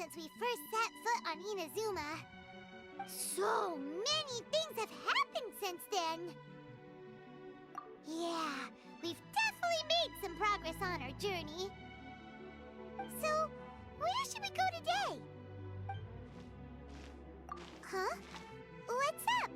since we first set foot on Inazuma. So many things have happened since then. Yeah, we've definitely made some progress on our journey. So, where should we go today? Huh? What's up?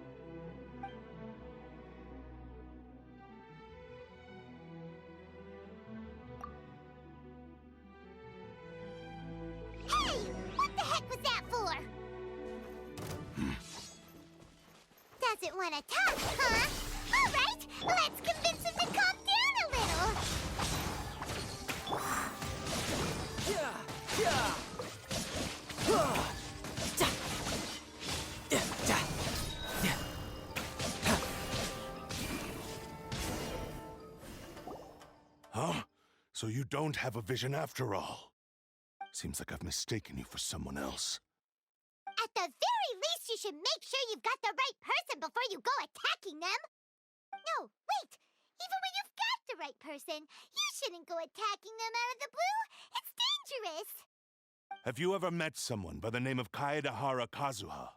Hey! What the heck was that for? Doesn't want to talk, huh? All right, let's convince him to calm down a little. Huh? So you don't have a vision after all? Seems like I've mistaken you for someone else. At the very least, you should make sure you've got the right person before you go attacking them. No, wait! Even when you've got the right person, you shouldn't go attacking them out of the blue. It's dangerous. Have you ever met someone by the name of Kazuha?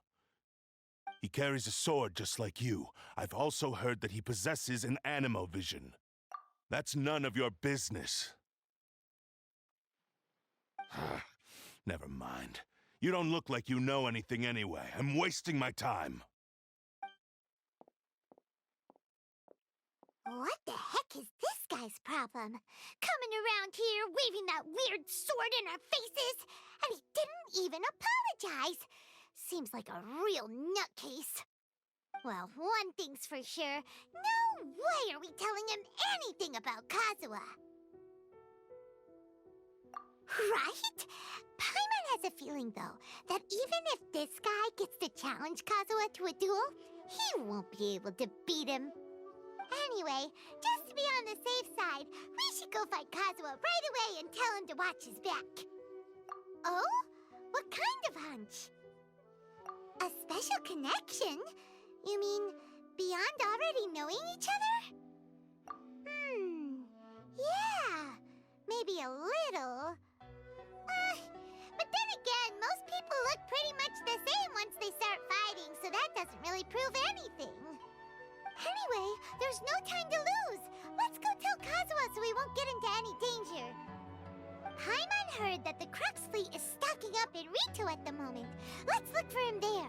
He carries a sword just like you. I've also heard that he possesses an animo vision. That's none of your business. Never mind. You don't look like you know anything anyway. I'm wasting my time. What the heck is this guy's problem? Coming around here, waving that weird sword in our faces, and he didn't even apologize. Seems like a real nutcase. Well, one thing's for sure. No way are we telling him anything about Kazuha. Right? Paimon has a feeling, though, that even if this guy gets to challenge Kazuha to a duel, he won't be able to beat him. Anyway, just to be on the safe side, we should go find Kazuha right away and tell him to watch his back. Oh? What kind of hunch? A special connection? You mean beyond already knowing each other? Yeah, maybe a little. But then again, most people look pretty much the same once they start fighting, so that doesn't really prove anything. Anyway, there's no time to lose. Let's go tell Kazuha so we won't get into any danger. Paimon heard that the Crux fleet is stocking up in Rito at the moment. Let's look for him there.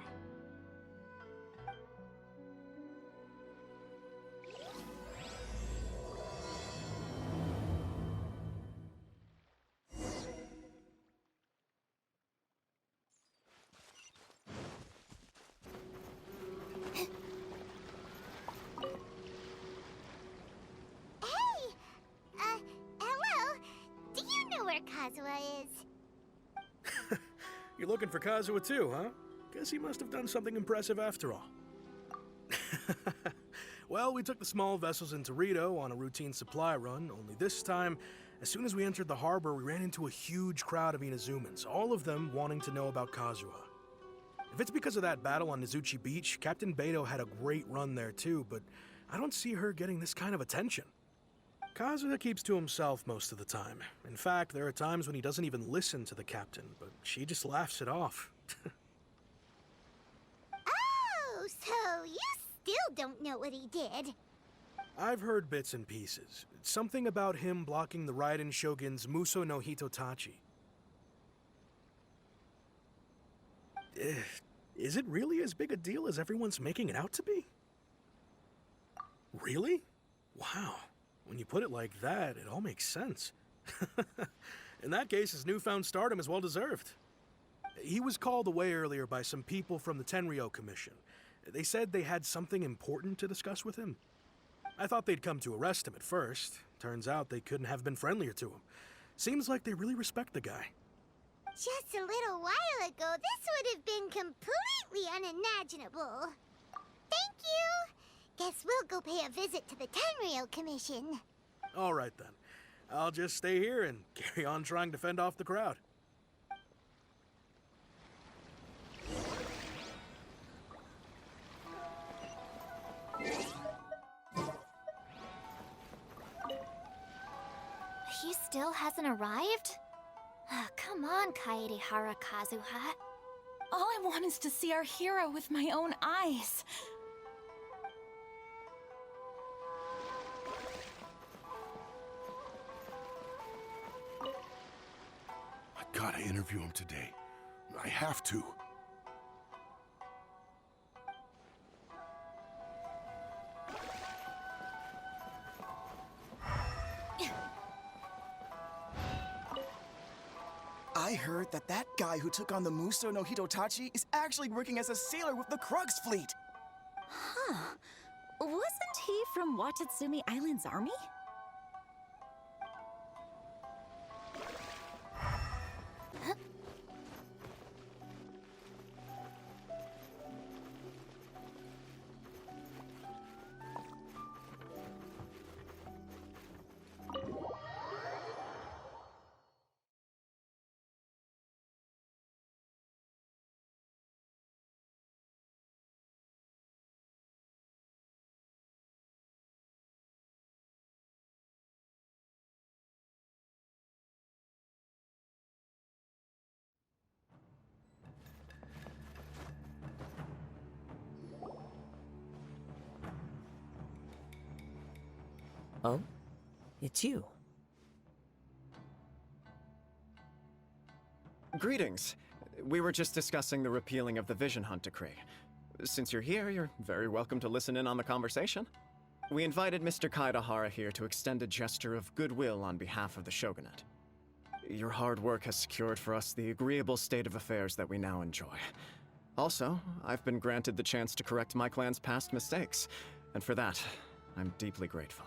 Kazuha is. You're looking for Kazuha too, huh? Guess he must have done something impressive after all. Well, we took the small vessels into Rito on a routine supply run, only this time, as soon as we entered the harbor, we ran into a huge crowd of Inazumans, all of them wanting to know about Kazuha. If it's because of that battle on Nizuchi Beach, Captain Beto had a great run there too, but I don't see her getting this kind of attention. Kazuha keeps to himself most of the time. In fact, there are times when he doesn't even listen to the captain, but she just laughs it off. Oh, so you still don't know what he did? I've heard bits and pieces. Something about him blocking the Raiden Shogun's Muso no Hitotachi. Is it really as big a deal as everyone's making it out to be? Really? Wow. When you put it like that, it all makes sense. In that case, his newfound stardom is well deserved. He was called away earlier by some people from the Tenryou Commission. They said they had something important to discuss with him. I thought they'd come to arrest him at first. Turns out they couldn't have been friendlier to him. Seems like they really respect the guy. Just a little while ago, this would have been completely unimaginable. Thank you! Guess we'll go pay a visit to the Tenryou Commission. All right, then. I'll just stay here and carry on trying to fend off the crowd. He still hasn't arrived? Come Come on, Kaedehara Kazuha. All I want is to see our hero with my own eyes. I gotta interview him today. I have to. I heard that guy who took on the Muso no Hitotachi is actually working as a sailor with the Krug's fleet. Huh. Wasn't he from Watatsumi Island's army? Oh? It's you. Greetings. We were just discussing the repealing of the Vision Hunt Decree. Since you're here, you're very welcome to listen in on the conversation. We invited Mr. Kaedehara here to extend a gesture of goodwill on behalf of the Shogunate. Your hard work has secured for us the agreeable state of affairs that we now enjoy. Also, I've been granted the chance to correct my clan's past mistakes, and for that, I'm deeply grateful.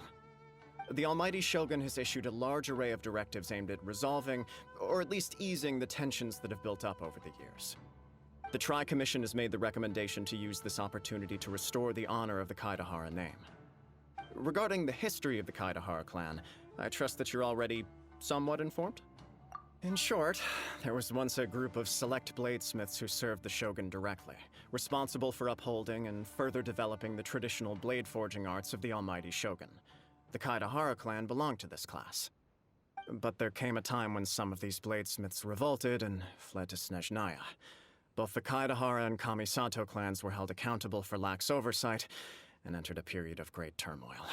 The Almighty Shogun has issued a large array of directives aimed at resolving, or at least easing, the tensions that have built up over the years. The Tri-Commission has made the recommendation to use this opportunity to restore the honor of the Kaedehara name. Regarding the history of the Kaedehara clan, I trust that you're already somewhat informed? In short, there was once a group of select bladesmiths who served the Shogun directly, responsible for upholding and further developing the traditional blade forging arts of the Almighty Shogun. The Kaedehara clan belonged to this class. But there came a time when some of these bladesmiths revolted and fled to Snezhnaya. Both the Kaedehara and Kamisato clans were held accountable for lax oversight and entered a period of great turmoil.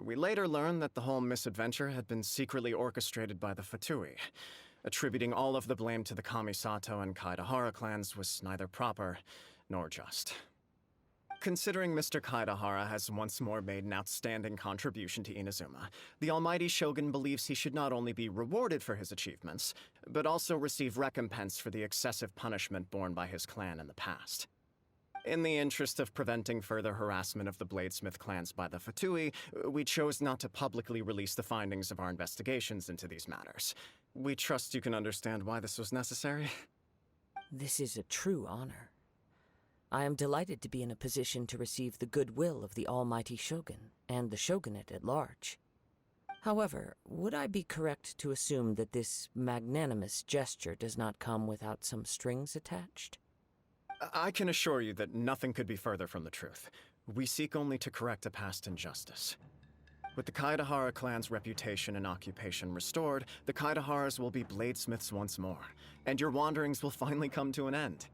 We later learned that the whole misadventure had been secretly orchestrated by the Fatui. Attributing all of the blame to the Kamisato and Kaedehara clans was neither proper nor just. Considering Mr. Kaedehara has once more made an outstanding contribution to Inazuma, the Almighty Shogun believes he should not only be rewarded for his achievements, but also receive recompense for the excessive punishment borne by his clan in the past. In the interest of preventing further harassment of the bladesmith clans by the Fatui, we chose not to publicly release the findings of our investigations into these matters. We trust you can understand why this was necessary. This is a true honor. I am delighted to be in a position to receive the goodwill of the Almighty Shogun and the Shogunate at large. However, would I be correct to assume that this magnanimous gesture does not come without some strings attached? I can assure you that nothing could be further from the truth. We seek only to correct a past injustice. With the Kaedehara clan's reputation and occupation restored, the Kaedeharas will be bladesmiths once more, and your wanderings will finally come to an end.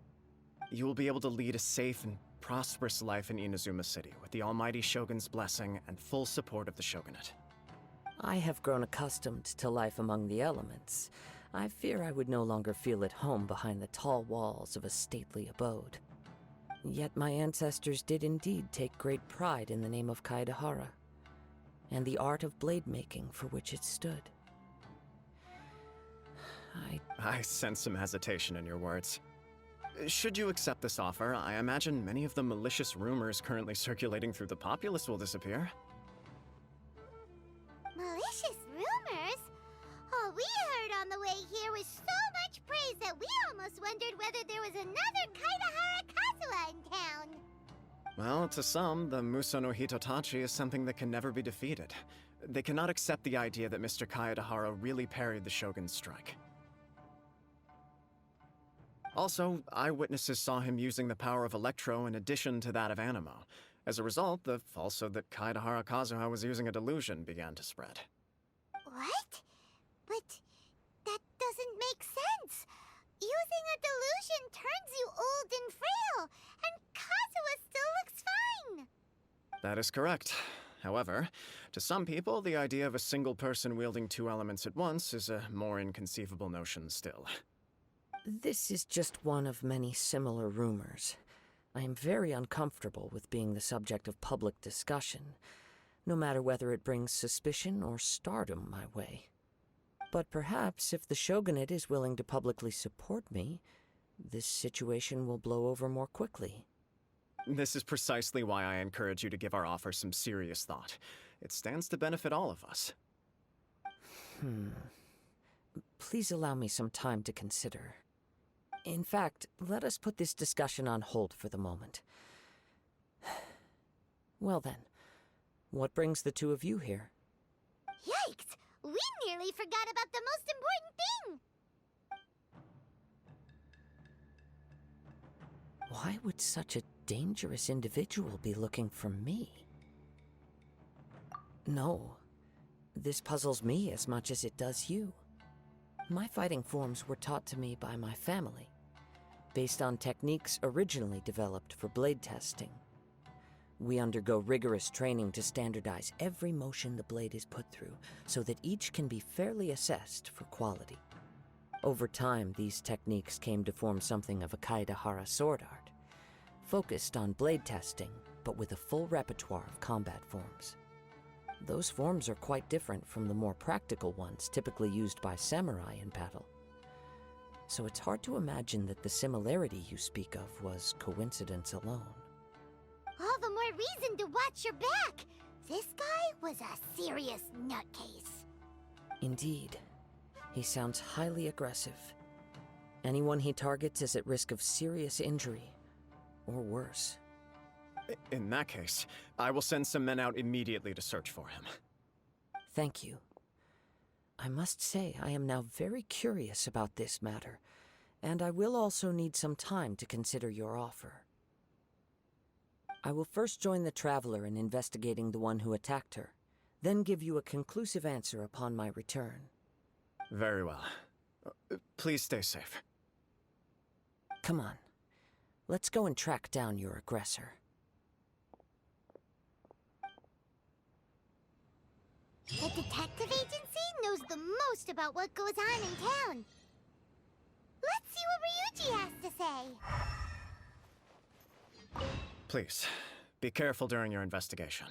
You will be able to lead a safe and prosperous life in Inazuma City with the Almighty Shogun's blessing and full support of the Shogunate. I have grown accustomed to life among the elements. I fear I would no longer feel at home behind the tall walls of a stately abode. Yet my ancestors did indeed take great pride in the name of Kaedehara, and the art of blade making for which it stood. I sense some hesitation in your words. Should you accept this offer, I imagine many of the malicious rumors currently circulating through the populace will disappear. Malicious rumors? All we heard on the way here was so much praise that we almost wondered whether there was another Kaedehara Kazuha in town. Well, to some, the Muso no Hitotachi is something that can never be defeated. They cannot accept the idea that Mr. Kaedehara really parried the Shogun's strike. Also, eyewitnesses saw him using the power of Electro in addition to that of Animo. As a result, the falsehood that Kaedehara Kazuha was using a delusion began to spread. What? But that doesn't make delusion turns you old and frail, and Kazuha still looks fine. That is correct. However, to some people, the idea of a single person wielding two elements at once is a more inconceivable notion still. This is just one of many similar rumors. I am very uncomfortable with being the subject of public discussion, no matter whether it brings suspicion or stardom my way. But perhaps if the Shogunate is willing to publicly support me, this situation will blow over more quickly. This is precisely why I encourage you to give our offer some serious thought. It stands to benefit all of us. Please allow me some time to consider. In fact, let us put this discussion on hold for the moment. Well then, what brings the two of you here? Yikes! We nearly forgot about the most important thing! Why would such a dangerous individual be looking for me? No, this puzzles me as much as it does you. My fighting forms were taught to me by my family, based on techniques originally developed for blade testing. We undergo rigorous training to standardize every motion the blade is put through, so that each can be fairly assessed for quality. Over time, these techniques came to form something of a Kaedehara sword art, focused on blade testing, but with a full repertoire of combat forms. Those forms are quite different from the more practical ones typically used by samurai in battle. So it's hard to imagine that the similarity you speak of was coincidence alone. All the more reason to watch your back! This guy was a serious nutcase. Indeed. He sounds highly aggressive. Anyone he targets is at risk of serious injury, or worse. In that case, I will send some men out immediately to search for him. Thank you. I must say I am now very curious about this matter, and I will also need some time to consider your offer. I will first join the Traveler in investigating the one who attacked her, then give you a conclusive answer upon my return. Very well. Please stay safe. Come on. Let's go and track down your aggressor. The detective agency knows the most about what goes on in town. Let's see what Ryuji has to say. Please, be careful during your investigation.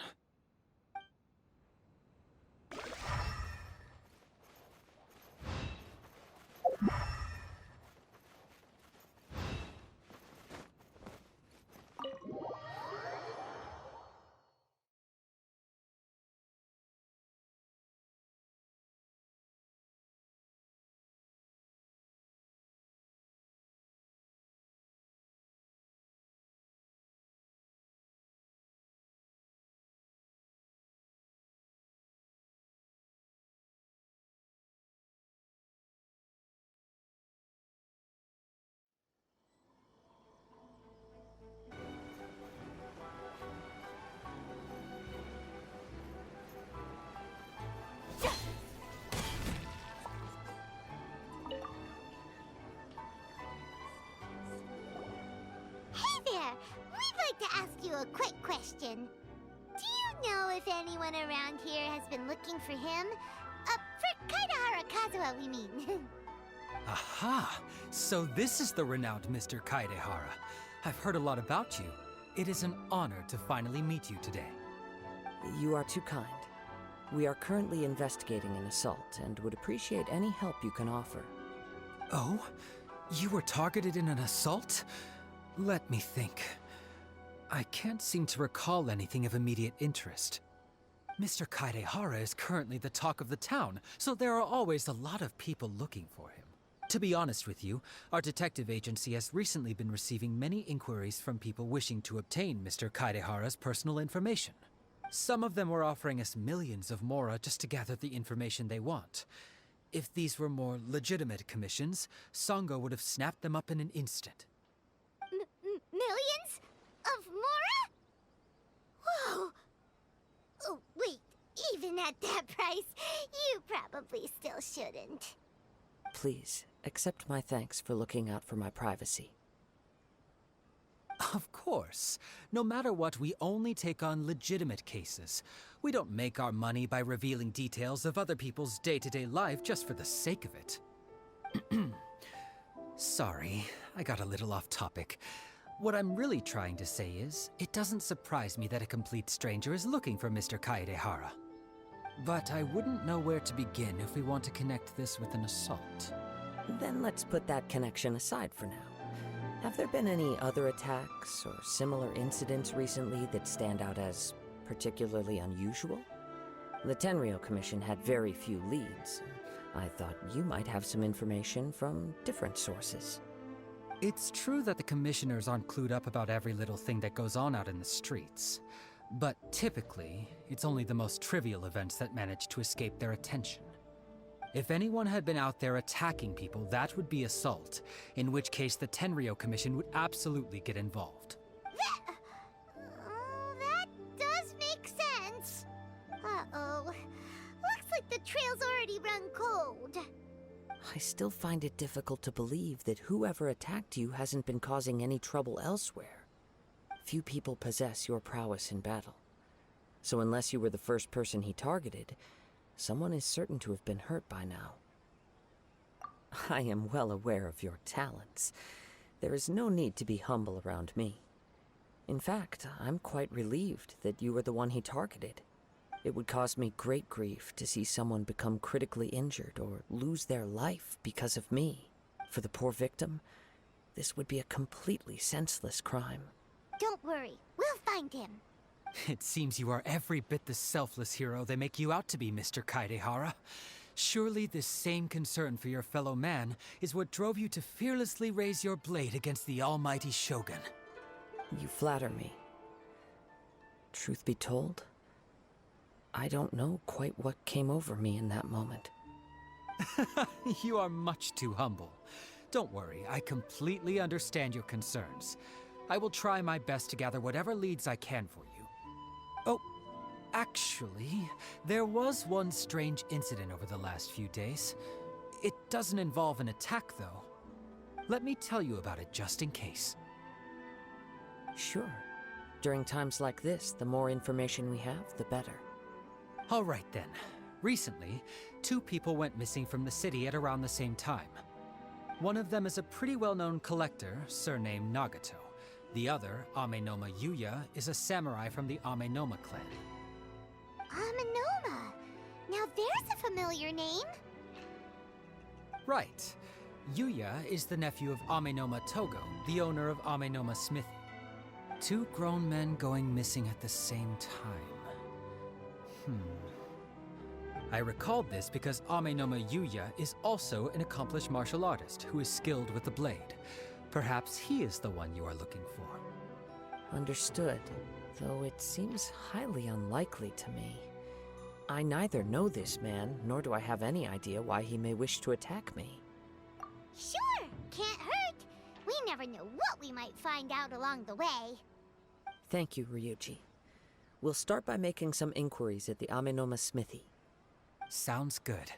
To ask you a quick question. Do you know if anyone around here has been looking for him? For Kaedehara Kazuha, we mean. Aha! So this is the renowned Mr. Kaedehara. I've heard a lot about you. It is an honor to finally meet you today. You are too kind. We are currently investigating an assault and would appreciate any help you can offer. Oh? You were targeted in an assault? Let me think. I can't seem to recall anything of immediate interest. Mr. Kaedehara is currently the talk of the town, so there are always a lot of people looking for him. To be honest with you, our detective agency has recently been receiving many inquiries from people wishing to obtain Mr. Kaedehara's personal information. Some of them were offering us millions of mora just to gather the information they want. If these were more legitimate commissions, Sango would have snapped them up in an instant. Millions? Of mora? Whoa! Oh, wait. Even at that price, you probably still shouldn't. please, accept my thanks for looking out for my privacy. Of course. No matter what, we only take on legitimate cases. We don't make our money by revealing details of other people's day-to-day life just for the sake of it. Sorry, I got a little off topic. What I'm really trying to say is, it doesn't surprise me that a complete stranger is looking for Mr. Kaedehara. But I wouldn't know where to begin if we want to connect this with an assault. Then let's put that connection aside for now. Have there been any other attacks or similar incidents recently that stand out as particularly unusual? The Tenryou Commission had very few leads. I thought you might have some information from different sources. It's true that the commissioners aren't clued up about every little thing that goes on out in the streets. But typically, it's only the most trivial events that manage to escape their attention. If anyone had been out there attacking people, that would be assault, in which case the Tenryou Commission would absolutely get involved. That does make sense. Uh-oh. Looks like the trail's already run cold. I still find it difficult to believe that whoever attacked you hasn't been causing any trouble elsewhere. Few people possess your prowess in battle. So unless you were the first person he targeted, someone is certain to have been hurt by now. I am well aware of your talents. There is no need to be humble around me. In fact, I'm quite relieved that you were the one he targeted. It would cause me great grief to see someone become critically injured or lose their life because of me. For the poor victim, this would be a completely senseless crime. Don't worry, we'll find him. It seems you are every bit the selfless hero they make you out to be, Mr. Kaedehara. Surely this same concern for your fellow man is what drove you to fearlessly raise your blade against the almighty Shogun. You flatter me. Truth be told, I don't know quite what came over me in that moment. You are much too humble. Don't worry, I completely understand your concerns. I will try my best to gather whatever leads I can for you. Oh, actually, there was one strange incident over the last few days. It doesn't involve an attack, though. Let me tell you about it just in case. Sure. During times like this, the more information we have, the better. All right then. Recently, 2 people went missing from the city at around the same time. One of them is a pretty well-known collector, surnamed Nagato. The other, Amenoma Yuya, is a samurai from the Amenoma clan. Amenoma! Now there's a familiar name. Right. Yuya is the nephew of Amenoma Togo, the owner of Amenoma Smithy. 2 grown men going missing at the same time. I recalled this because Amenoma Yuya is also an accomplished martial artist who is skilled with the blade. Perhaps he is the one you are looking for. Understood, though it seems highly unlikely to me. I neither know this man, nor do I have any idea why he may wish to attack me. Sure, can't hurt. We never know what we might find out along the way. Thank you, Ryuji. We'll start by making some inquiries at the Amenoma Smithy. Sounds good.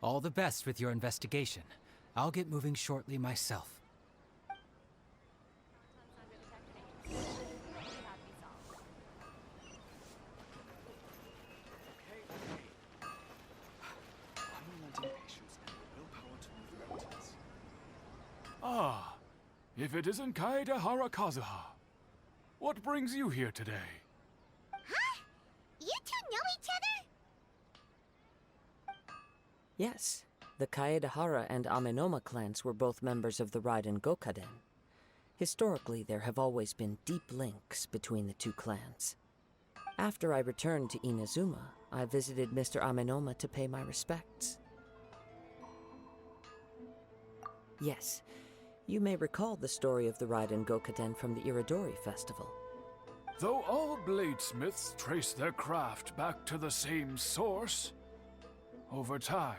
All the best with your investigation. I'll get moving shortly myself. Ah, if it isn't Kaedehara Kazuha. What brings you here today? Huh? You two know each other? Yes, the Kaedehara and Amenoma clans were both members of the Raiden Gokaden. Historically, there have always been deep links between the 2 clans. After I returned to Inazuma, I visited Mr. Amenoma to pay my respects. Yes, you may recall the story of the Raiden Gokaden from the Iridori Festival. Though all bladesmiths trace their craft back to the same source, over time,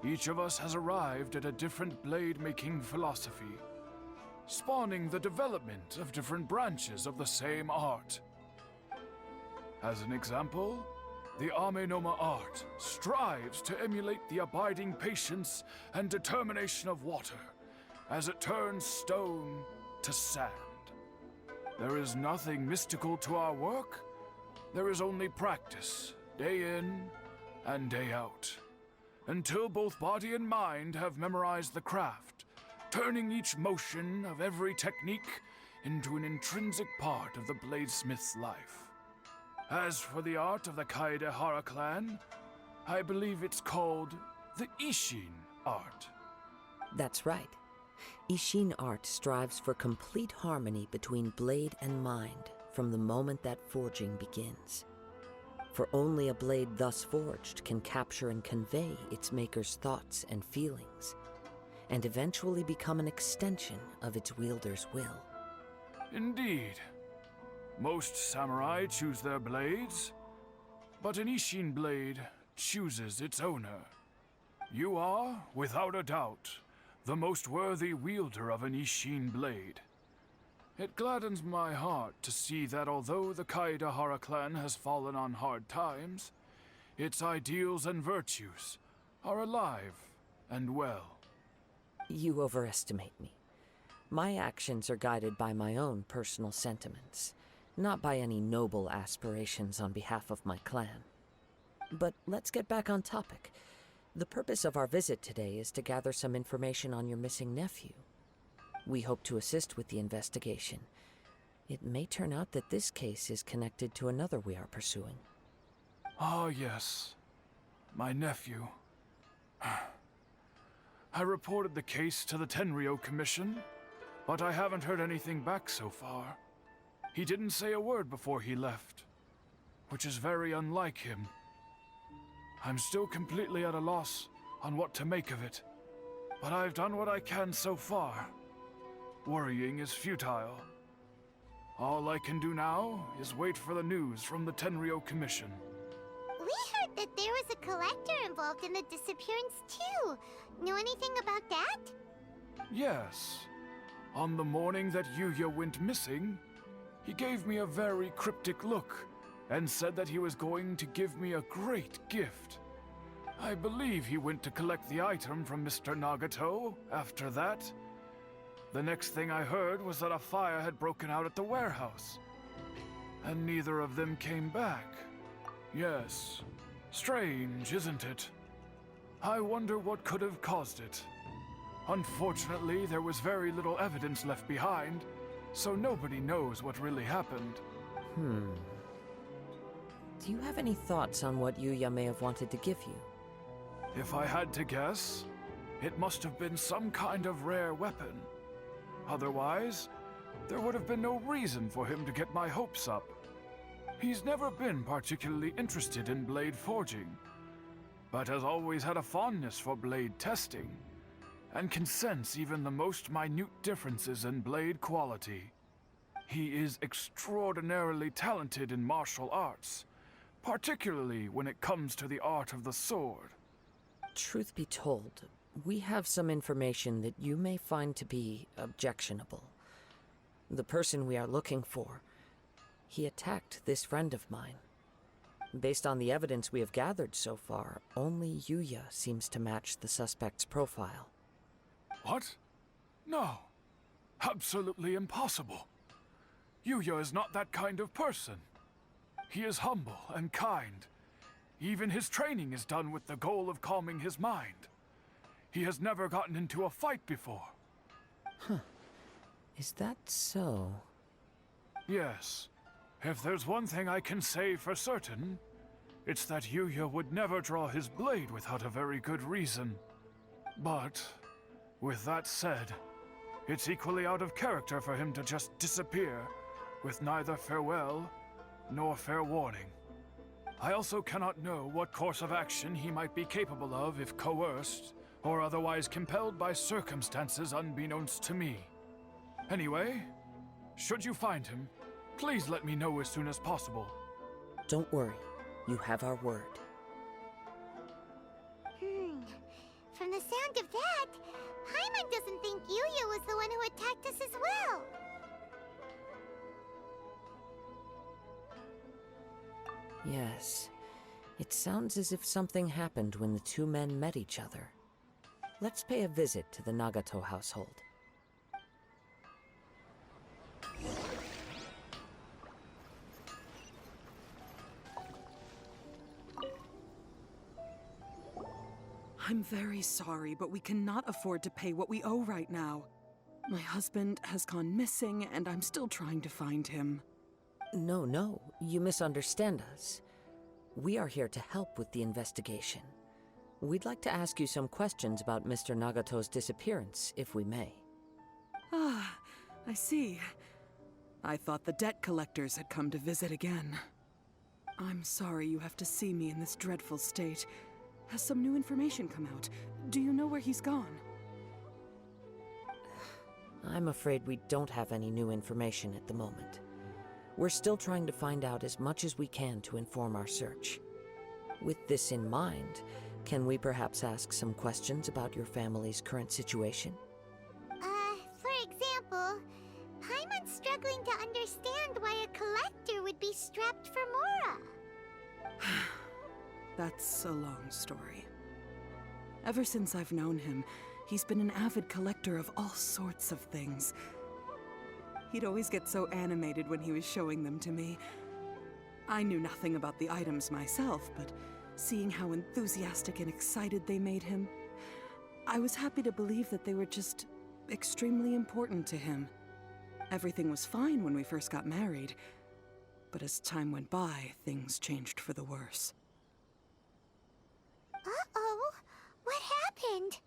each of us has arrived at a different blade-making philosophy, spawning the development of different branches of the same art. As an example, the Amenoma art strives to emulate the abiding patience and determination of water as it turns stone to sand. There is nothing mystical to our work. There is only practice, day in and day out, until both body and mind have memorized the craft, turning each motion of every technique into an intrinsic part of the bladesmith's life. As for the art of the Kaedehara clan, I believe it's called the Ishin art. That's right. Ishin art strives for complete harmony between blade and mind from the moment that forging begins. For only a blade thus forged can capture and convey its maker's thoughts and feelings, and eventually become an extension of its wielder's will. Indeed. Most samurai choose their blades, but an Ishin blade chooses its owner. You are, without a doubt, the most worthy wielder of an Ishin blade. It gladdens my heart to see that although the Kaedehara clan has fallen on hard times, its ideals and virtues are alive and well. You overestimate me. My actions are guided by my own personal sentiments, not by any noble aspirations on behalf of my clan. But let's get back on topic. The purpose of our visit today is to gather some information on your missing nephew. We hope to assist with the investigation. It may turn out that this case is connected to another we are pursuing. Ah, yes. My nephew. I reported the case to the Tenryo Commission, but I haven't heard anything back so far. He didn't say a word before he left, which is very unlike him. I'm still completely at a loss on what to make of it, but I've done what I can so far. Worrying is futile. All I can do now is wait for the news from the Tenryo Commission. We heard that there was a collector involved in the disappearance too. Know anything about that? Yes. On the morning that Yuya went missing, he gave me a very cryptic look and said that he was going to give me a great gift. I believe he went to collect the item from Mr. Nagato after that. The next thing I heard was that a fire had broken out at the warehouse, and neither of them came back. Yes, strange, isn't it? I wonder what could have caused it. Unfortunately, there was very little evidence left behind, so nobody knows what really happened. Do you have any thoughts on what Yuya may have wanted to give you? If I had to guess, it must have been some kind of rare weapon. Otherwise, there would have been no reason for him to get my hopes up. He's never been particularly interested in blade forging, but has always had a fondness for blade testing, and can sense even the most minute differences in blade quality. He is extraordinarily talented in martial arts, particularly when it comes to the art of the sword. Truth be told, we have some information that you may find to be objectionable. The person we are looking for, he attacked this friend of mine. Based on the evidence we have gathered so far, only Yuya seems to match the suspect's profile. What? No. Absolutely impossible. Yuya is not that kind of person. He is humble and kind. Even his training is done with the goal of calming his mind. He has never gotten into a fight before. Is that so? Yes. If there's one thing I can say for certain, it's that Yuya would never draw his blade without a very good reason. But, with that said, it's equally out of character for him to just disappear, with neither farewell nor fair warning. I also cannot know what course of action he might be capable of if coerced, or otherwise compelled by circumstances unbeknownst to me. Anyway, should you find him, please let me know as soon as possible. Don't worry, you have our word. From the sound of that, Paimon doesn't think Yuya was the one who attacked us as well. Yes, It sounds as if something happened when the two men met each other. Let's pay a visit to the Nagato household. I'm very sorry, but we cannot afford to pay what we owe right now. My husband has gone missing, and I'm still trying to find him. No, you misunderstand us. We are here to help with the investigation. We'd like to ask you some questions about Mr. Nagato's disappearance, if we may. Ah, I see. I thought the debt collectors had come to visit again. I'm sorry you have to see me in this dreadful state. Has some new information come out? Do you know where he's gone? I'm afraid we don't have any new information at the moment. We're still trying to find out as much as we can to inform our search. With this in mind, can we perhaps ask some questions about your family's current situation? For example, Paimon's struggling to understand why a collector would be strapped for Mora. That's a long story. Ever since I've known him, he's been an avid collector of all sorts of things. He'd always get so animated when he was showing them to me. I knew nothing about the items myself, but seeing how enthusiastic and excited they made him, I was happy to believe that they were just extremely important to him. Everything was fine when we first got married, but as time went by, things changed for the worse. Uh-oh, what happened?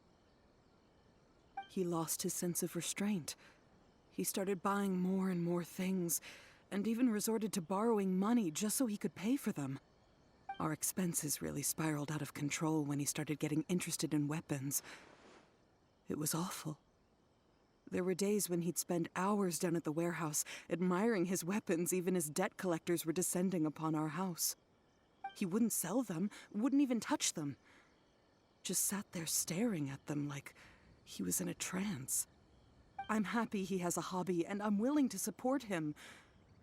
He lost his sense of restraint. He started buying more and more things, and even resorted to borrowing money just so he could pay for them. Our expenses really spiraled out of control when he started getting interested in weapons. It was awful. There were days when he'd spend hours down at the warehouse, admiring his weapons even as debt collectors were descending upon our house. He wouldn't sell them, wouldn't even touch them. Just sat there staring at them like he was in a trance. I'm happy he has a hobby, and I'm willing to support him.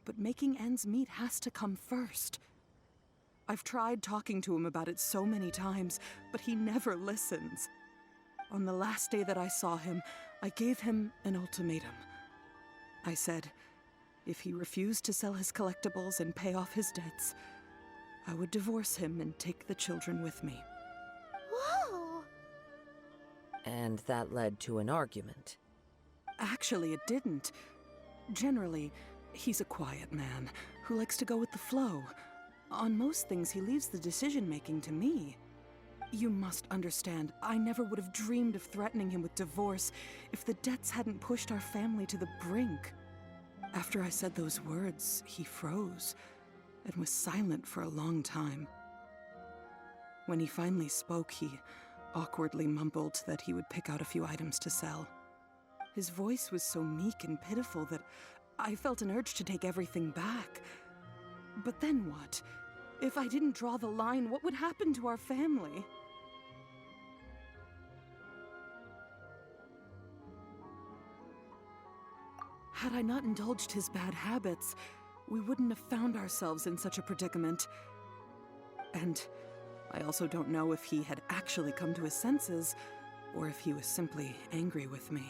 But making ends meet has to come first. I've tried talking to him about it so many times, but he never listens. On the last day that I saw him, I gave him an ultimatum. I said, if he refused to sell his collectibles and pay off his debts, I would divorce him and take the children with me. Whoa! And that led to an argument. Actually, it didn't. Generally, he's a quiet man who likes to go with the flow. On most things, he leaves the decision-making to me. You must understand, I never would have dreamed of threatening him with divorce if the debts hadn't pushed our family to the brink. After I said those words, he froze and was silent for a long time. When he finally spoke, he awkwardly mumbled that he would pick out a few items to sell. His voice was so meek and pitiful that I felt an urge to take everything back. But then what? If I didn't draw the line, what would happen to our family? Had I not indulged his bad habits, we wouldn't have found ourselves in such a predicament. And I also don't know if he had actually come to his senses, or if he was simply angry with me.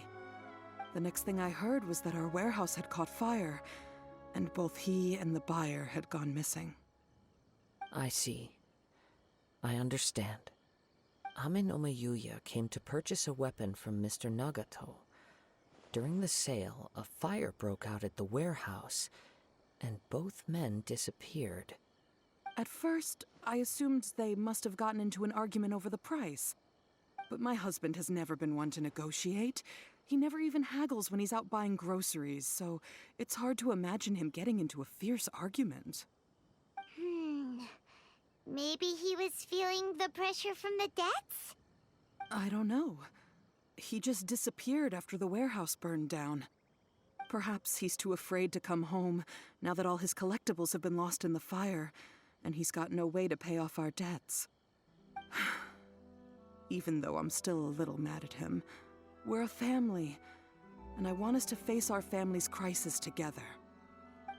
The next thing I heard was that our warehouse had caught fire, and both he and the buyer had gone missing. I see. I understand. Amin Omiyuya came to purchase a weapon from Mr. Nagato. During the sale, a fire broke out at the warehouse, and both men disappeared. At first, I assumed they must have gotten into an argument over the price. But my husband has never been one to negotiate. He never even haggles when he's out buying groceries, so it's hard to imagine him getting into a fierce argument. Maybe he was feeling the pressure from the debts? I don't know. He just disappeared after the warehouse burned down. Perhaps he's too afraid to come home now that all his collectibles have been lost in the fire, and he's got no way to pay off our debts. Even though I'm still a little mad at him, we're a family, and I want us to face our family's crisis together.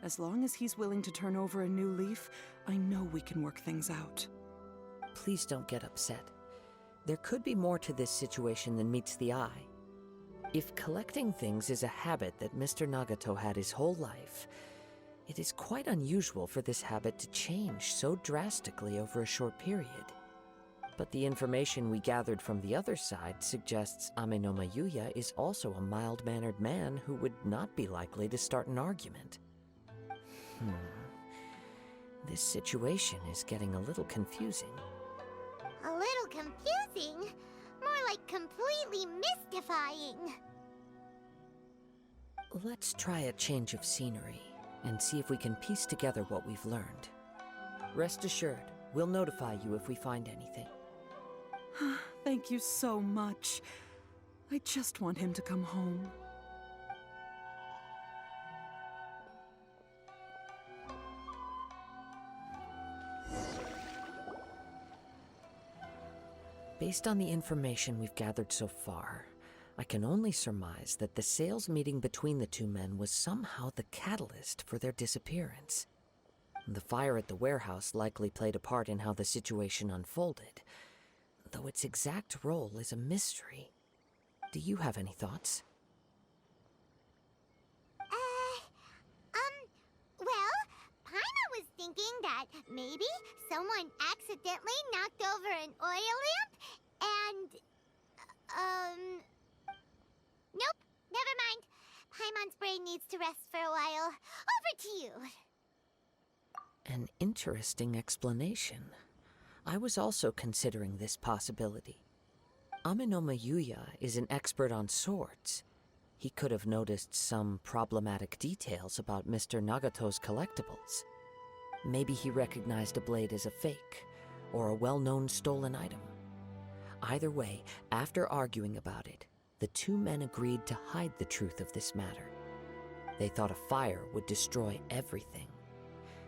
As long as he's willing to turn over a new leaf, I know we can work things out. please don't get upset. There could be more to this situation than meets the eye. If collecting things is a habit that Mr. Nagato had his whole life, it is quite unusual for this habit to change so drastically over a short period. But the information we gathered from the other side suggests Amenoma Yuya is also a mild-mannered man who would not be likely to start an argument. This situation is getting a little confusing. A little confusing? More like completely mystifying. Let's try a change of scenery and see if we can piece together what we've learned. Rest assured, we'll notify you if we find anything. Thank you so much. I just want him to come home. Based on the information we've gathered so far, I can only surmise that the sales meeting between the two men was somehow the catalyst for their disappearance. The fire at the warehouse likely played a part in how the situation unfolded, though its exact role is a mystery. Do you have any thoughts? Well, Paimon was thinking that maybe someone accidentally knocked over an oil lamp and, nope, never mind. Paimon's brain needs to rest for a while. Over to you. An interesting explanation. I was also considering this possibility. Amenoma Yuya is an expert on swords. He could have noticed some problematic details about Mr. Nagato's collectibles. Maybe he recognized a blade as a fake, or a well-known stolen item. Either way, after arguing about it, the two men agreed to hide the truth of this matter. They thought a fire would destroy everything.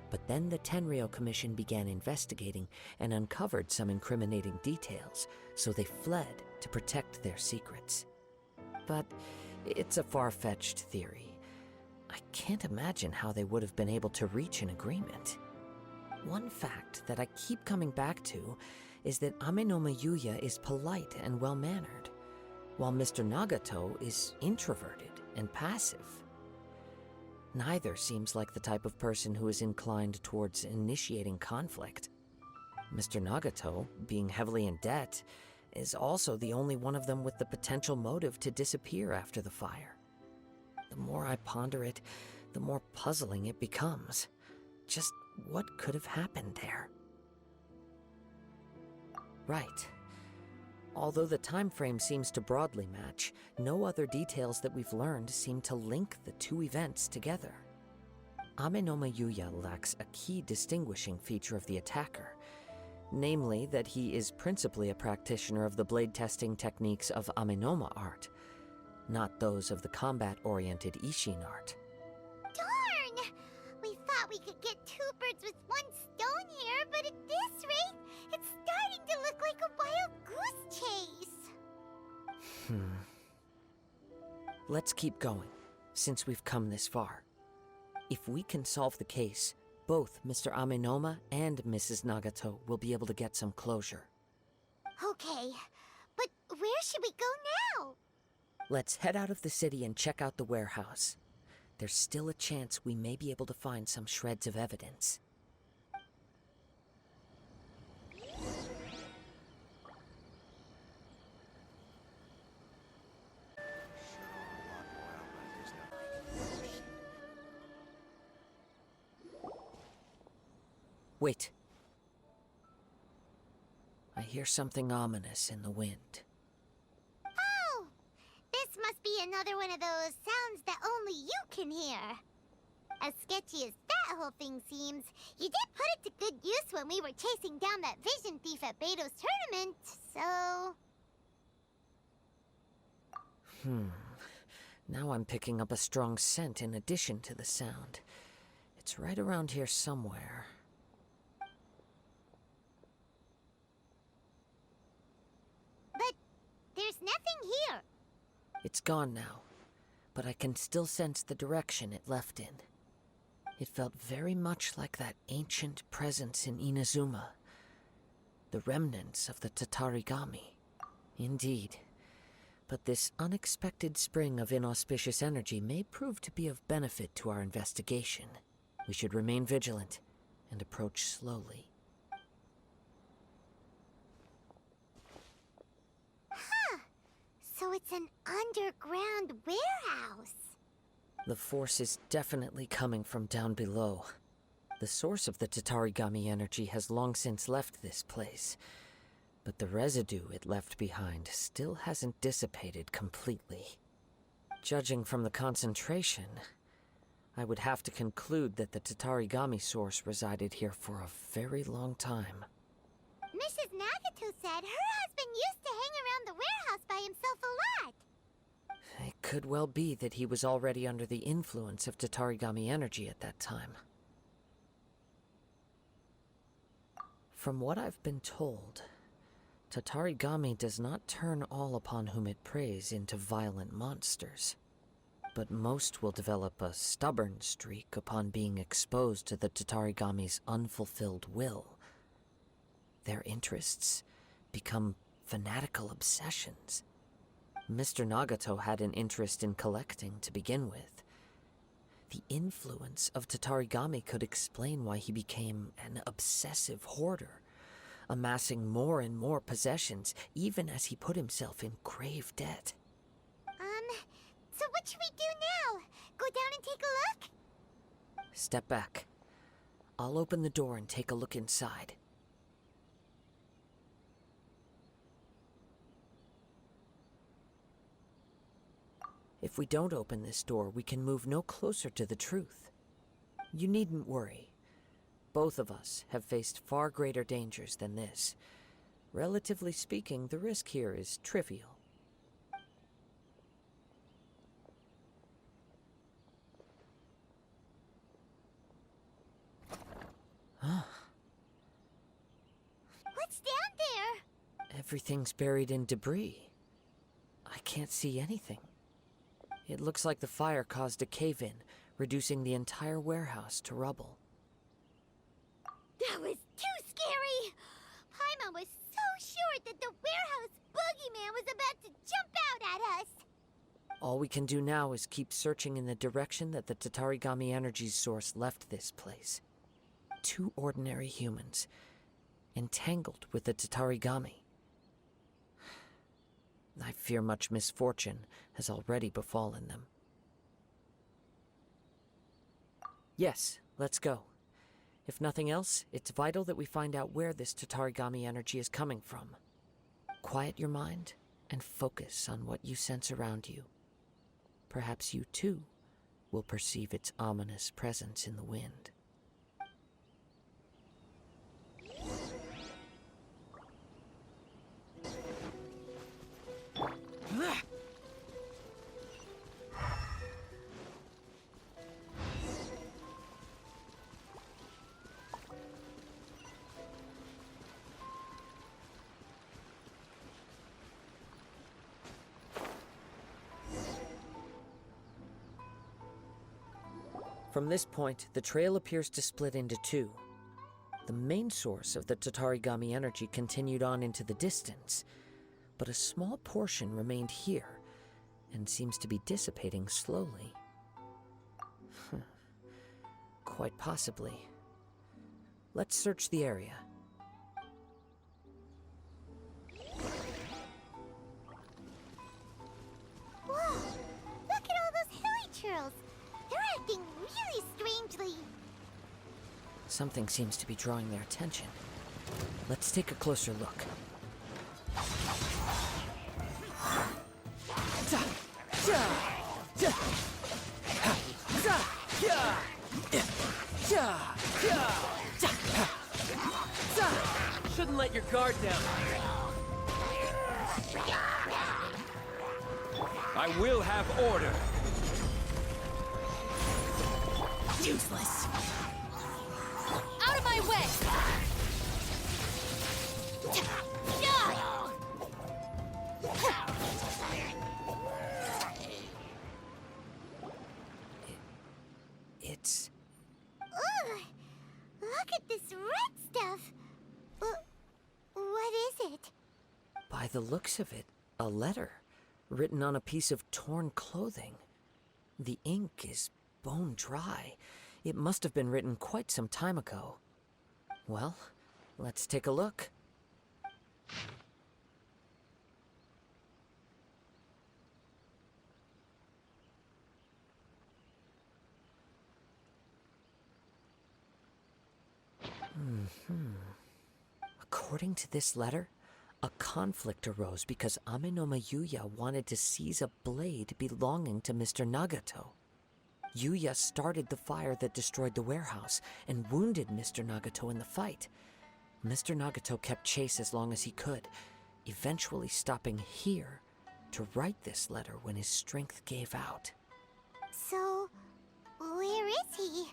But then the Tenryou Commission began investigating and uncovered some incriminating details, so they fled to protect their secrets. But it's a far-fetched theory. I can't imagine how they would have been able to reach an agreement. One fact that I keep coming back to is that Amenoma Yuya is polite and well-mannered, while Mr. Nagato is introverted and passive. Neither seems like the type of person who is inclined towards initiating conflict. Mr. Nagato, being heavily in debt, is also the only one of them with the potential motive to disappear after the fire. The more I ponder it, the more puzzling it becomes. Just what could have happened there? Right. Although the time frame seems to broadly match, no other details that we've learned seem to link the two events together. Amenoma Yuya lacks a key distinguishing feature of the attacker, namely that he is principally a practitioner of the blade testing techniques of Amenoma art, not those of the combat-oriented Ishin art. Darn! We thought we could get two birds with one stone here, but at this rate, it's starting to look like a wild goose chase. Let's keep going, since we've come this far. If we can solve the case, both Mr. Amenoma and Mrs. Nagato will be able to get some closure. Okay, but where should we go now? Let's head out of the city and check out the warehouse. There's still a chance we may be able to find some shreds of evidence. Wait. I hear something ominous in the wind. Oh! This must be another one of those sounds that only you can hear. As sketchy as that whole thing seems, you did put it to good use when we were chasing down that vision thief at Beto's tournament, so... Now I'm picking up a strong scent in addition to the sound. It's right around here somewhere. But there's nothing here. It's gone now, but I can still sense the direction it left in. It felt very much like that ancient presence in Inazuma. The remnants of the Tatarigami. Indeed. But this unexpected spring of inauspicious energy may prove to be of benefit to our investigation. We should remain vigilant and approach slowly. Huh. So it's an underground warehouse. The force is definitely coming from down below. The source of the Tatarigami energy has long since left this place, but the residue it left behind still hasn't dissipated completely. Judging from the concentration, I would have to conclude that the Tatarigami source resided here for a very long time. Mrs. Nagato said her husband used to hang around the warehouse by himself a lot. It could well be that he was already under the influence of Tatarigami energy at that time. From what I've been told, Tatarigami does not turn all upon whom it preys into violent monsters, but most will develop a stubborn streak upon being exposed to the Tatarigami's unfulfilled will. Their interests become fanatical obsessions. Mr. Nagato had an interest in collecting to begin with. The influence of Tatarigami could explain why he became an obsessive hoarder, amassing more and more possessions, even as he put himself in grave debt. So what should we do now? Go down and take a look? Step back. I'll open the door and take a look inside. If we don't open this door, we can move no closer to the truth. You needn't worry. Both of us have faced far greater dangers than this. Relatively speaking, the risk here is trivial. What's down there? Everything's buried in debris. I can't see anything. It looks like the fire caused a cave-in, reducing the entire warehouse to rubble. That was too scary! Paimon was so sure that the warehouse boogeyman was about to jump out at us! All we can do now is keep searching in the direction that the Tatarigami energy source left this place. 2 ordinary humans, entangled with the Tatarigami. I fear much misfortune has already befallen them. Yes, let's go. If nothing else, it's vital that we find out where this Tatarigami energy is coming from. Quiet your mind and focus on what you sense around you. Perhaps you too will perceive its ominous presence in the wind. From this point, the trail appears to split into 2. The main source of the Tatarigami energy continued on into the distance, but a small portion remained here and seems to be dissipating slowly. Quite possibly. Let's search the area. Whoa! Look at all those hilly churls! They're acting really strangely. Something seems to be drawing their attention. Let's take a closer look. Shouldn't let your guard down. I will have order. Useless. Out of my way! It's... Ugh! Look at this red stuff! What By the looks of it, a letter written on a piece of torn clothing. The ink is bone dry. It must have been written quite some time ago. Well, let's take a look. According to this letter, a conflict arose because Ame no Yuya wanted to seize a blade belonging to Mr. Nagato. Yuya started the fire that destroyed the warehouse and wounded Mr. Nagato in the fight. Mr. Nagato kept chase as long as he could, eventually stopping here to write this letter when his strength gave out. So, where is he?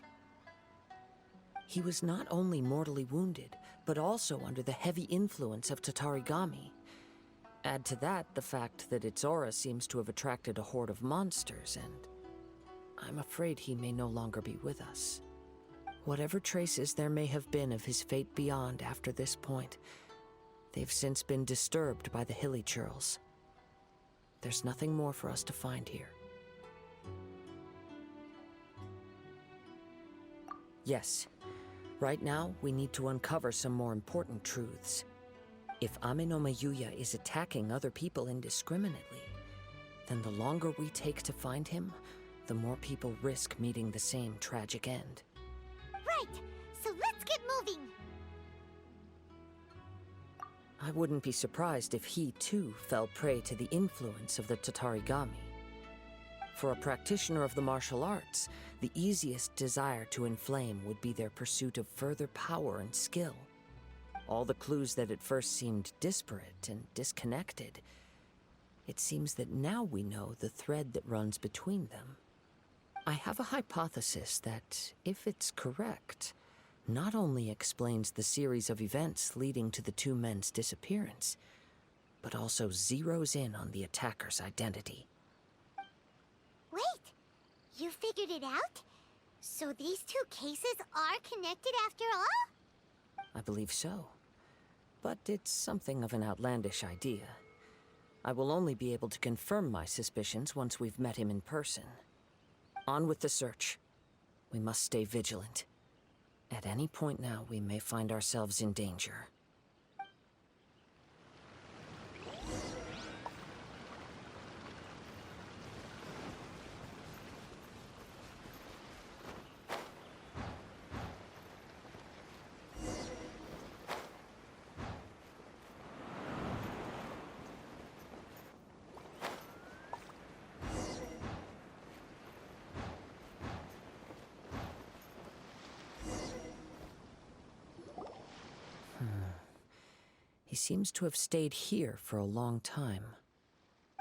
He was not only mortally wounded, but also under the heavy influence of Tatarigami. Add to that the fact that its aura seems to have attracted a horde of monsters, and I'm afraid he may no longer be with us. Whatever traces there may have been of his fate beyond after this point, they've since been disturbed by the hilly churls. There's nothing more for us to find here. Yes. Right now, we need to uncover some more important truths. If Ame no Yuya is attacking other people indiscriminately, then the longer we take to find him, the more people risk meeting the same tragic end. Right, so let's get moving. I wouldn't be surprised if he, too, fell prey to the influence of the Tatarigami. For a practitioner of the martial arts, the easiest desire to inflame would be their pursuit of further power and skill. All the clues that at first seemed disparate and disconnected, it seems that now we know the thread that runs between them. I have a hypothesis that, if it's correct, not only explains the series of events leading to the two men's disappearance, but also zeroes in on the attacker's identity. Wait, you figured it out? So these two cases are connected after all? I believe so. But it's something of an outlandish idea. I will only be able to confirm my suspicions once we've met him in person. On with the search. We must stay vigilant. At any point now, we may find ourselves in danger. He seems to have stayed here for a long time.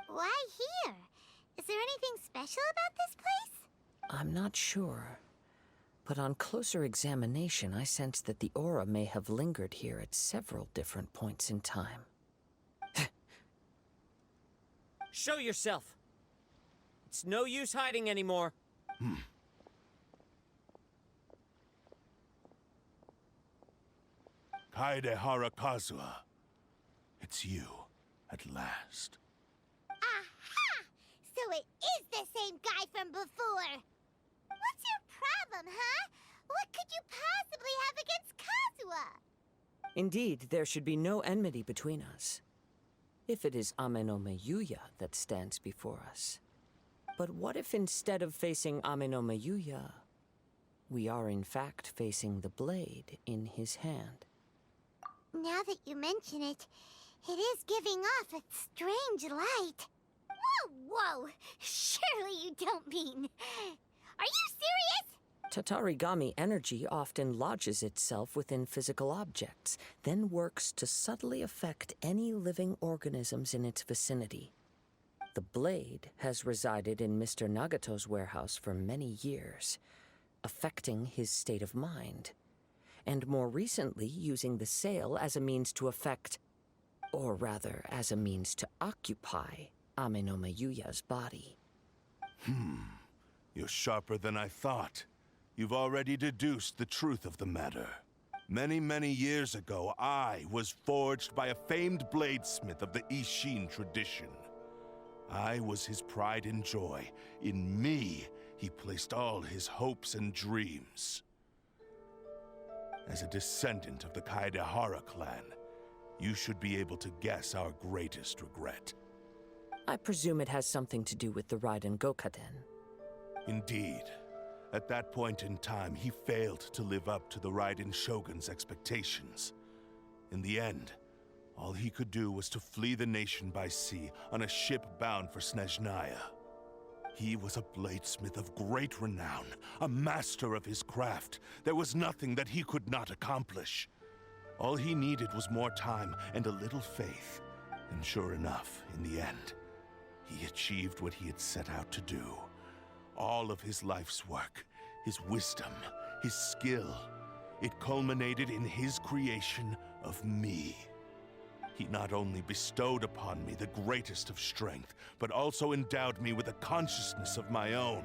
Why here? Is there anything special about this place? I'm not sure. But on closer examination, I sense that the aura may have lingered here at several different points in time. Show yourself! It's no use hiding anymore. Kaedehara Kazuha. It's you, at last. Aha! So it is the same guy from before! What's your problem, huh? What could you possibly have against Kazuha? Indeed, there should be no enmity between us. If it is Ame no Yuya that stands before us. But what if instead of facing Ame no Yuya, we are in fact facing the blade in his hand? Now that you mention it, it is giving off a strange light. Whoa! Surely you don't mean... Are you serious? Tatarigami energy often lodges itself within physical objects, then works to subtly affect any living organisms in its vicinity. The blade has resided in Mr. Nagato's warehouse for many years, affecting his state of mind, and more recently using the sale as a means to affect, or rather as a means to occupy, Ame no Yuya's body. You're sharper than I thought. You've already deduced the truth of the matter. Many, many years ago, I was forged by a famed bladesmith of the Ishin tradition. I was his pride and joy. In me, he placed all his hopes and dreams. As a descendant of the Kaedehara clan, you should be able to guess our greatest regret. I presume it has something to do with the Raiden Gokaden. Indeed. At that point in time, he failed to live up to the Raiden Shogun's expectations. In the end, all he could do was to flee the nation by sea on a ship bound for Snezhnaya. He was a bladesmith of great renown, a master of his craft. There was nothing that he could not accomplish. All he needed was more time and a little faith. And sure enough, in the end, he achieved what he had set out to do. All of his life's work, his wisdom, his skill, it culminated in his creation of me. He not only bestowed upon me the greatest of strength, but also endowed me with a consciousness of my own.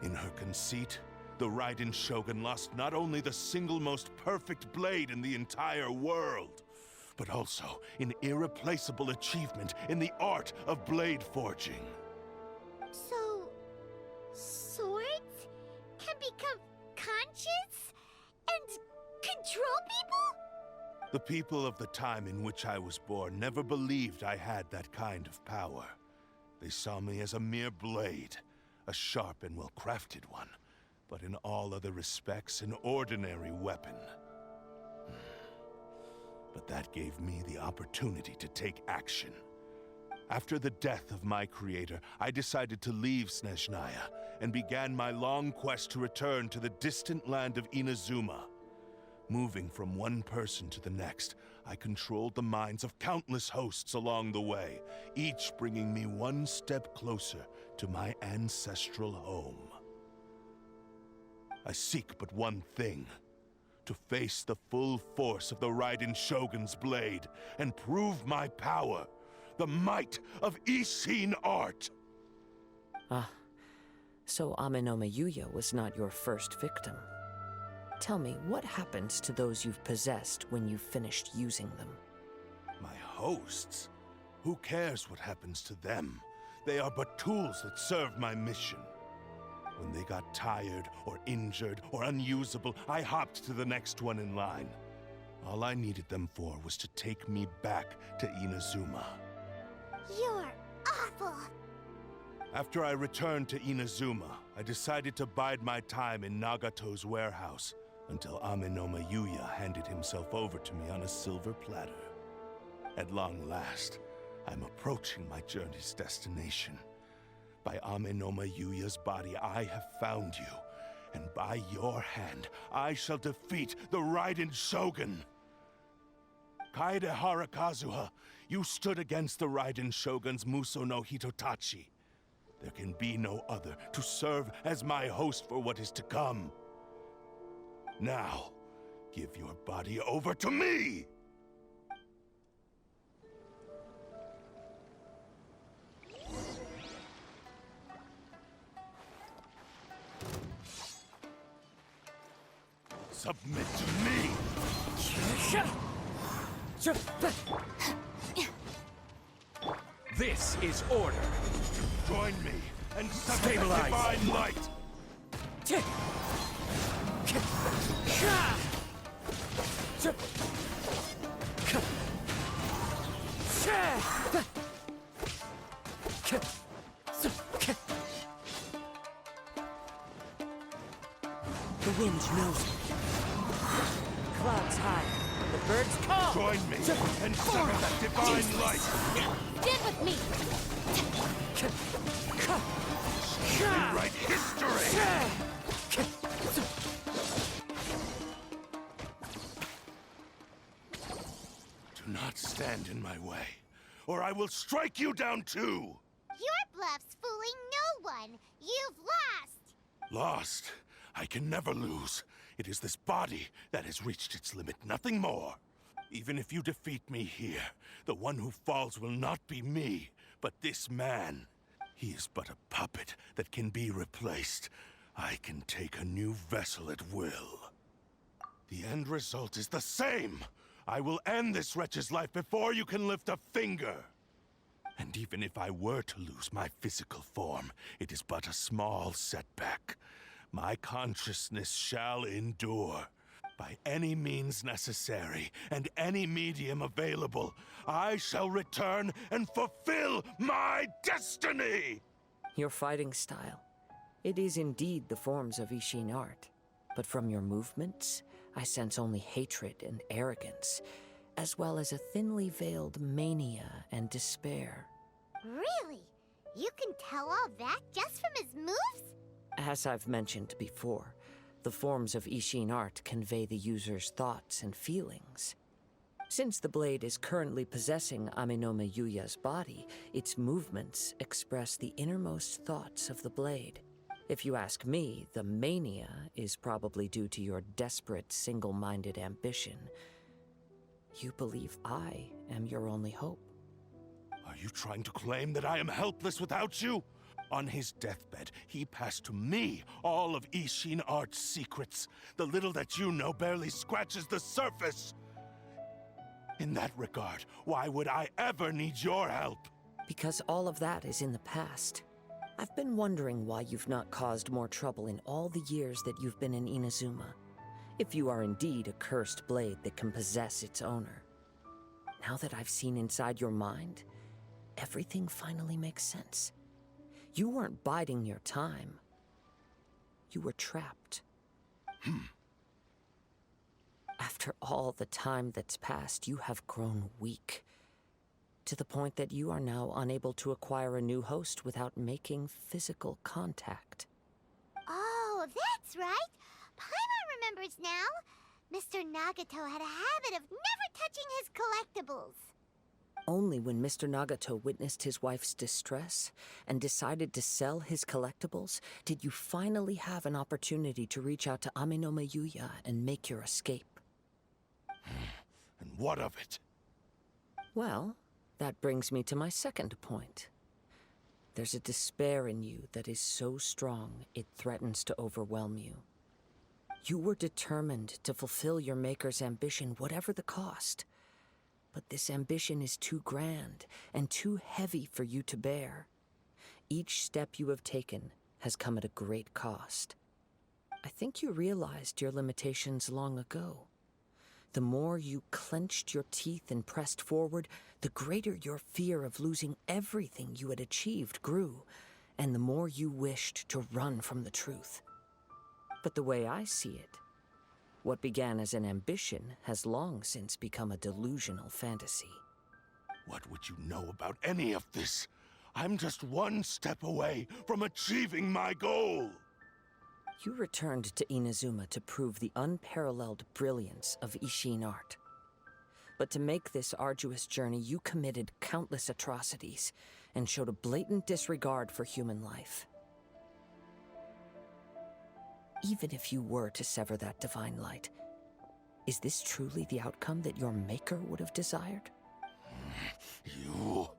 In her conceit, the Raiden Shogun lost not only the single most perfect blade in the entire world, but also an irreplaceable achievement in the art of blade forging. So, swords can become conscious and control people? The people of the time in which I was born never believed I had that kind of power. They saw me as a mere blade, a sharp and well-crafted one, but in all other respects an ordinary weapon. But that gave me the opportunity to take action. After the death of my creator, I decided to leave Snezhnaya and began my long quest to return to the distant land of Inazuma. Moving from one person to the next, I controlled the minds of countless hosts along the way, each bringing me one step closer to my ancestral home. I seek but one thing: to face the full force of the Raiden Shogun's blade and prove my power, the might of Ishin art. Ah, so Amenoma Yuya was not your first victim. Tell me, what happens to those you've possessed when you've finished using them? My hosts? Who cares what happens to them? They are but tools that serve my mission. When they got tired, or injured, or unusable, I hopped to the next one in line. All I needed them for was to take me back to Inazuma. You're awful. After I returned to Inazuma, I decided to bide my time in Nagato's warehouse until Amenoma Yuya handed himself over to me on a silver platter. At long last, I'm approaching my journey's destination. By Amenoma Yuya's body, I have found you, and by your hand, I shall defeat the Raiden Shogun. Kaedehara Kazuha, you stood against the Raiden Shogun's Muso no Hitotachi. There can be no other to serve as my host for what is to come. Now, give your body over to me! Submit to me! This is order. Join me and summon the divine light! The wind knows me. Clouds high. The birds call. Join me and summon that divine light! Stand with me! Rewrite history! Do not stand in my way, or I will strike you down too! Your bluff's fooling no one. You've lost. Lost? I can never lose. It is this body that has reached its limit, nothing more. Even if you defeat me here, the one who falls will not be me, but this man. He is but a puppet that can be replaced. I can take a new vessel at will. The end result is the same! I will end this wretch's life before you can lift a finger! And even if I were to lose my physical form, it is but a small setback. My consciousness shall endure. By any means necessary, and any medium available, I shall return and fulfill my destiny! Your fighting style. It is indeed the forms of Ishin art. But from your movements, I sense only hatred and arrogance, as well as a thinly veiled mania and despair. Really? You can tell all that just from his moves? As I've mentioned before, the forms of Ishin art convey the user's thoughts and feelings. Since the blade is currently possessing Aminome Yuya's body, its movements express the innermost thoughts of the blade. If you ask me, the mania is probably due to your desperate, single-minded ambition. You believe I am your only hope. Are you trying to claim that I am helpless without you? On his deathbed, he passed to me all of Ishin art's secrets. The little that you know barely scratches the surface. In that regard, why would I ever need your help? Because all of that is in the past. I've been wondering why you've not caused more trouble in all the years that you've been in Inazuma. If you are indeed a cursed blade that can possess its owner. Now that I've seen inside your mind, everything finally makes sense. You weren't biding your time. You were trapped. After all the time that's passed, you have grown weak. To the point that you are now unable to acquire a new host without making physical contact. Oh, that's right. Paimon remembers now. Mr. Nagato had a habit of never touching his collectibles. Only when Mr. Nagato witnessed his wife's distress and decided to sell his collectibles did you finally have an opportunity to reach out to Aminome Yuya and make your escape. And what of it? Well, that brings me to my second point. There's a despair in you that is so strong it threatens to overwhelm you. You were determined to fulfill your maker's ambition, whatever the cost. But this ambition is too grand and too heavy for you to bear. Each step you have taken has come at a great cost. I think you realized your limitations long ago. The more you clenched your teeth and pressed forward, the greater your fear of losing everything you had achieved grew, and the more you wished to run from the truth. But the way I see it, what began as an ambition has long since become a delusional fantasy. What would you know about any of this? I'm just one step away from achieving my goal! You returned to Inazuma to prove the unparalleled brilliance of Ishin art. But to make this arduous journey, you committed countless atrocities and showed a blatant disregard for human life. Even if you were to sever that divine light, is this truly the outcome that your maker would have desired? You...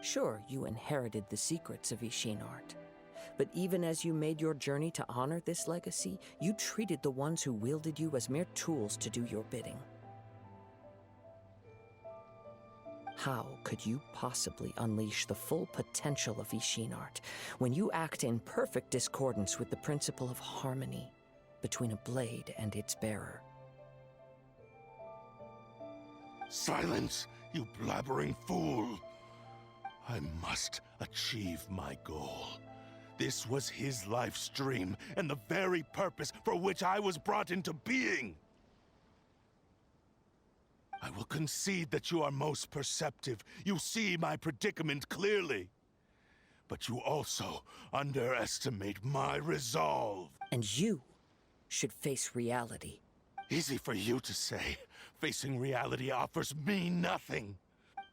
Sure, you inherited the secrets of Ishin art. But even as you made your journey to honor this legacy, you treated the ones who wielded you as mere tools to do your bidding. How could you possibly unleash the full potential of Ishin art when you act in perfect discordance with the principle of harmony between a blade and its bearer? Silence, you blabbering fool! I must achieve my goal. This was his life's dream, and the very purpose for which I was brought into being. I will concede that you are most perceptive. You see my predicament clearly. But you also underestimate my resolve. And you should face reality. Easy for you to say. Facing reality offers me nothing.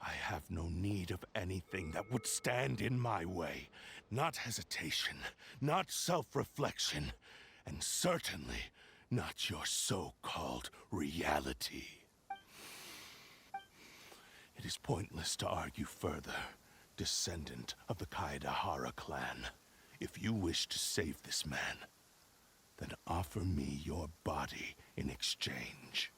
I have no need of anything that would stand in my way. Not hesitation, not self-reflection, and certainly not your so-called reality. It is pointless to argue further, descendant of the Kaedahara clan. If you wish to save this man, then offer me your body in exchange.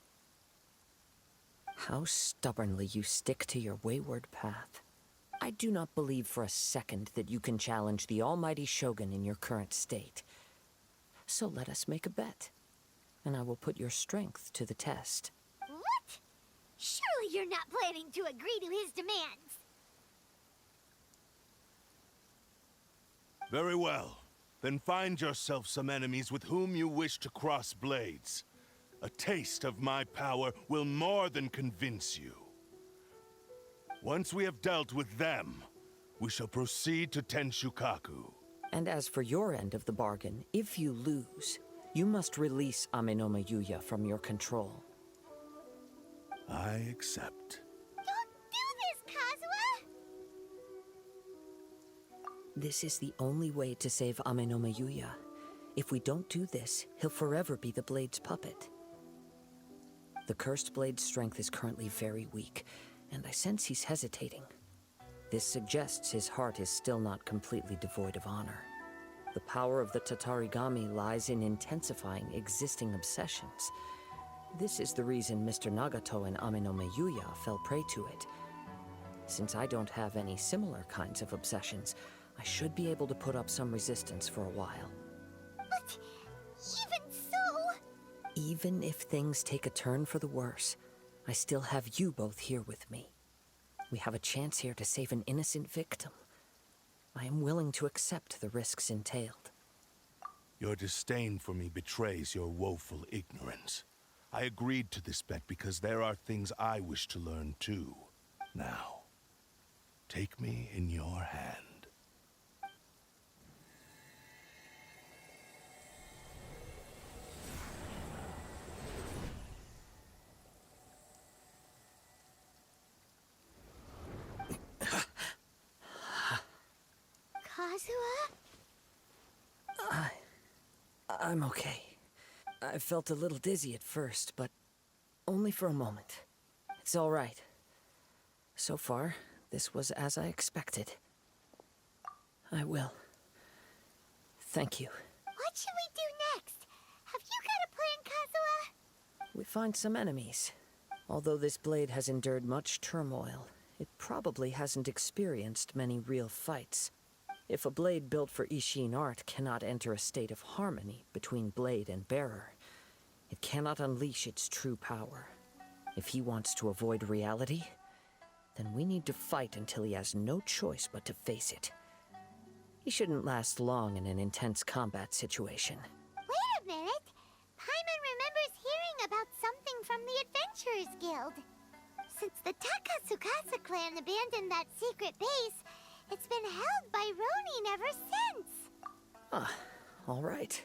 How stubbornly you stick to your wayward path. I do not believe for a second that you can challenge the almighty Shogun in your current state. So let us make a bet, and I will put your strength to the test. What? Surely you're not planning to agree to his demands. Very well. Then find yourself some enemies with whom you wish to cross blades. A taste of my power will more than convince you. Once we have dealt with them, we shall proceed to Tenshukaku. And as for your end of the bargain, if you lose, you must release Amenoma Yuya from your control. I accept. Don't do this, Kazuha! This is the only way to save Amenoma Yuya. If we don't do this, he'll forever be the Blade's puppet. The Cursed Blade's strength is currently very weak, and I sense he's hesitating. This suggests his heart is still not completely devoid of honor. The power of the Tatarigami lies in intensifying existing obsessions. This is the reason Mr. Nagato and Amenoma Yuya fell prey to it. Since I don't have any similar kinds of obsessions, I should be able to put up some resistance for a while. But even so... Even if things take a turn for the worse, I still have you both here with me. We have a chance here to save an innocent victim. I am willing to accept the risks entailed. Your disdain for me betrays your woeful ignorance. I agreed to this bet because there are things I wish to learn too. Now, take me in your hand. Kazuha? I'm okay. I felt a little dizzy at first, but only for a moment. It's all right. So far, this was as I expected. I will. Thank you. What should we do next? Have you got a plan, Kazuha? We find some enemies. Although this blade has endured much turmoil, it probably hasn't experienced many real fights. If a blade built for Ishin art cannot enter a state of harmony between blade and bearer, it cannot unleash its true power. If he wants to avoid reality, then we need to fight until he has no choice but to face it. He shouldn't last long in an intense combat situation. Wait a minute! Paimon remembers hearing about something from the Adventurers Guild. Since the Takatsukasa clan abandoned that secret base, it's been held by Ronin ever since. Ah, all right.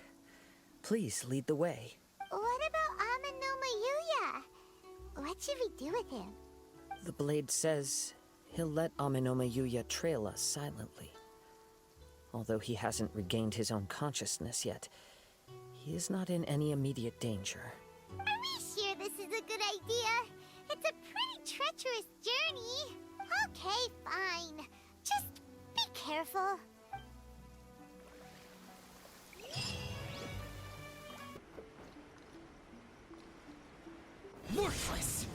Please lead the way. What about Amenoma Yuya? What should we do with him? The blade says he'll let Amenoma Yuya trail us silently. Although he hasn't regained his own consciousness yet, he is not in any immediate danger. Are we sure this is a good idea? It's a pretty treacherous journey. Okay, fine. Just be careful. Worthless!